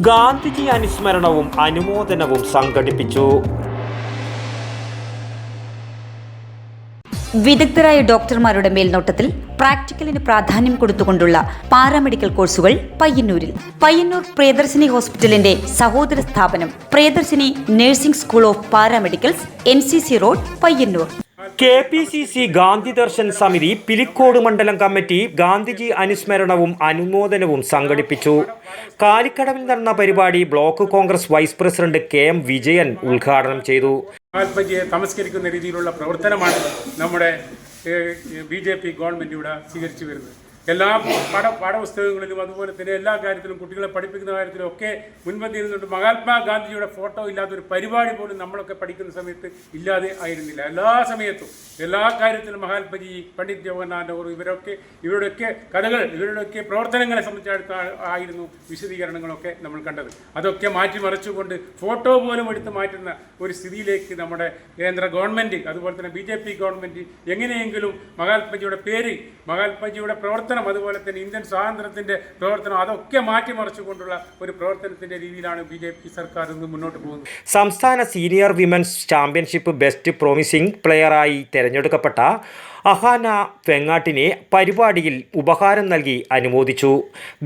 ഗാന്ധിജി അനുസ്മരണവും അനുമോദനവും സംഘടിപ്പിച്ചു. വിദഗ്ധരായ ഡോക്ടർമാരുടെ മേൽനോട്ടത്തിൽ പ്രാക്ടിക്കലിന് പ്രാധാന്യം കൊടുത്തുകൊണ്ടുള്ള പാരാമെഡിക്കൽ കോഴ്സുകൾ പയ്യന്നൂരിൽ. പയ്യന്നൂർ പ്രിയദർശിനി ഹോസ്പിറ്റലിന്റെ സഹോദര സ്ഥാപനം Priyadarshini nursing school of paramedicals, NCC road, Payyanur. KPCC Gandhi Darshan സമിതി പിലിക്കോട് മണ്ഡലം കമ്മിറ്റി ഗാന്ധിജി അനുസ്മരണവും അനുമോദനവും സംഘടിപ്പിച്ചു. കാലിക്കടവിൽ നടന്ന പരിപാടി block Congress vice president KM Vijayan ഉദ്ഘാടനം ചെയ്തു. മഹാത്മജിയെ തമസ്കരിക്കുന്ന രീതിയിലുള്ള പ്രവർത്തനമാണ് നമ്മുടെ BJP ഗവൺമെൻറ് ഇവിടെ സ്വീകരിച്ചു വരുന്നത്. എല്ലാ പാഠപുസ്തകങ്ങളിലും അതുപോലെ തന്നെ എല്ലാ കാര്യത്തിലും കുട്ടികളെ പഠിപ്പിക്കുന്ന കാര്യത്തിലും ഒക്കെ മുൻപന്തിയിൽ നിന്നുകൊണ്ട് മഹാത്മാഗാന്ധിജിയുടെ ഫോട്ടോ ഇല്ലാത്തൊരു പരിപാടി പോലും നമ്മളൊക്കെ പഠിക്കുന്ന സമയത്ത് ഇല്ലാതെ ആയിരുന്നില്ല. എല്ലാ സമയത്തും എല്ലാ കാര്യത്തിലും മഹാത്മജി, പണ്ഡിറ്റ് ജവഹർലാൽ നെഹ്റു ഇവരുടെയൊക്കെ കഥകൾ, ഇവരുടെയൊക്കെ പ്രവർത്തനങ്ങളെ സംബന്ധിച്ചിടത്തായിരുന്നു വിശദീകരണങ്ങളൊക്കെ നമ്മൾ കണ്ടത്. അതൊക്കെ മാറ്റിമറിച്ചുകൊണ്ട് ഫോട്ടോ പോലും എടുത്ത് മാറ്റുന്ന ഒരു സ്ഥിതിയിലേക്ക് നമ്മുടെ കേന്ദ്ര ഗവൺമെൻറ് അതുപോലെ തന്നെ BJP ഗവൺമെൻറ് എങ്ങനെയെങ്കിലും മഹാത്മജിയുടെ പേര്, മഹാത്മജിയുടെ പ്രവർത്തനം, അതുപോലെ തന്നെ ഇന്ത്യൻ സ്വാതന്ത്ര്യത്തിൻ്റെ പ്രവർത്തനം അതൊക്കെ മാറ്റിമറിച്ചുകൊണ്ടുള്ള ഒരു പ്രവർത്തനത്തിൻ്റെ രീതിയിലാണ് BJP സർക്കാർ ഇന്ന് മുന്നോട്ട് പോകുന്നത്. സംസ്ഥാന senior women's championship best promising പ്ലെയറായി തെരഞ്ഞെടുക്കപ്പെട്ട അഹാന വെങ്ങാട്ടിനെ പരിപാടിയിൽ ഉപഹാരം നൽകി അനുമോദിച്ചു.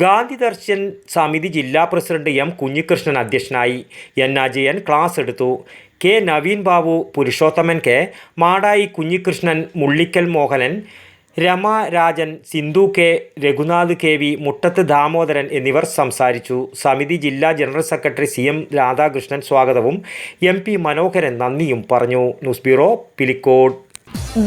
ഗാന്ധി ദർശൻ സമിതി ജില്ലാ പ്രസിഡന്റ് M കുഞ്ഞികൃഷ്ണൻ അധ്യക്ഷനായി. N അജയൻ ക്ലാസ് എടുത്തു. K Naveen Babu, Purushothaman K, Madayi Kunhikrishnan, Mullikkal Mohanan, Rama Rajan, Sindhu K, Raghunath KV, Muttathu Damodaran എന്നിവർ സംസാരിച്ചു. സമിതി ജില്ലാ ജനറൽ സെക്രട്ടറി CM രാധാകൃഷ്ണൻ സ്വാഗതവും MP മനോഹരൻ നന്ദിയും പറഞ്ഞു. News bureau, Pilicode.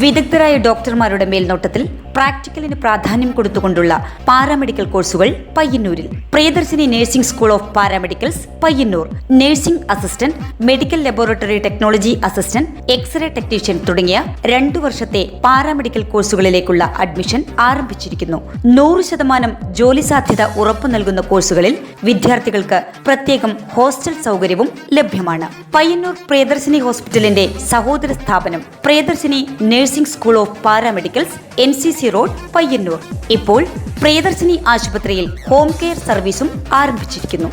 വിദഗ്ധരായ ഡോക്ടർമാരുടെ മേൽനോട്ടത്തിൽ പ്രാക്ടിക്കലിന് പ്രാധാന്യം കൊടുത്തുകൊണ്ടുള്ള പാരാമെഡിക്കൽ കോഴ്സുകൾ പയ്യന്നൂരിൽ. Priyadarshini nursing school of paramedicals, Payyanur. Nursing assistant, medical laboratory technology assistant, X ray technician തുടങ്ങിയ 2 വർഷത്തെ പാരാമെഡിക്കൽ കോഴ്സുകളിലേക്കുള്ള അഡ്മിഷൻ ആരംഭിച്ചിരിക്കുന്നു. 100% ജോലി സാധ്യത ഉറപ്പു നൽകുന്ന കോഴ്സുകളിൽ വിദ്യാർത്ഥികൾക്ക് പ്രത്യേകം ഹോസ്റ്റൽ സൗകര്യവും ലഭ്യമാണ്. പയ്യന്നൂർ പ്രിയദർശിനി ഹോസ്പിറ്റലിന്റെ സഹോദര സ്ഥാപനം Priyadarshini nursing school of paramedicals, NCC road, Payyanur. ഇപ്പോൾ പ്രിയദർശിനി ആശുപത്രിയിൽ ഹോം കെയർ സർവീസും ആരംഭിച്ചിരിക്കുന്നു.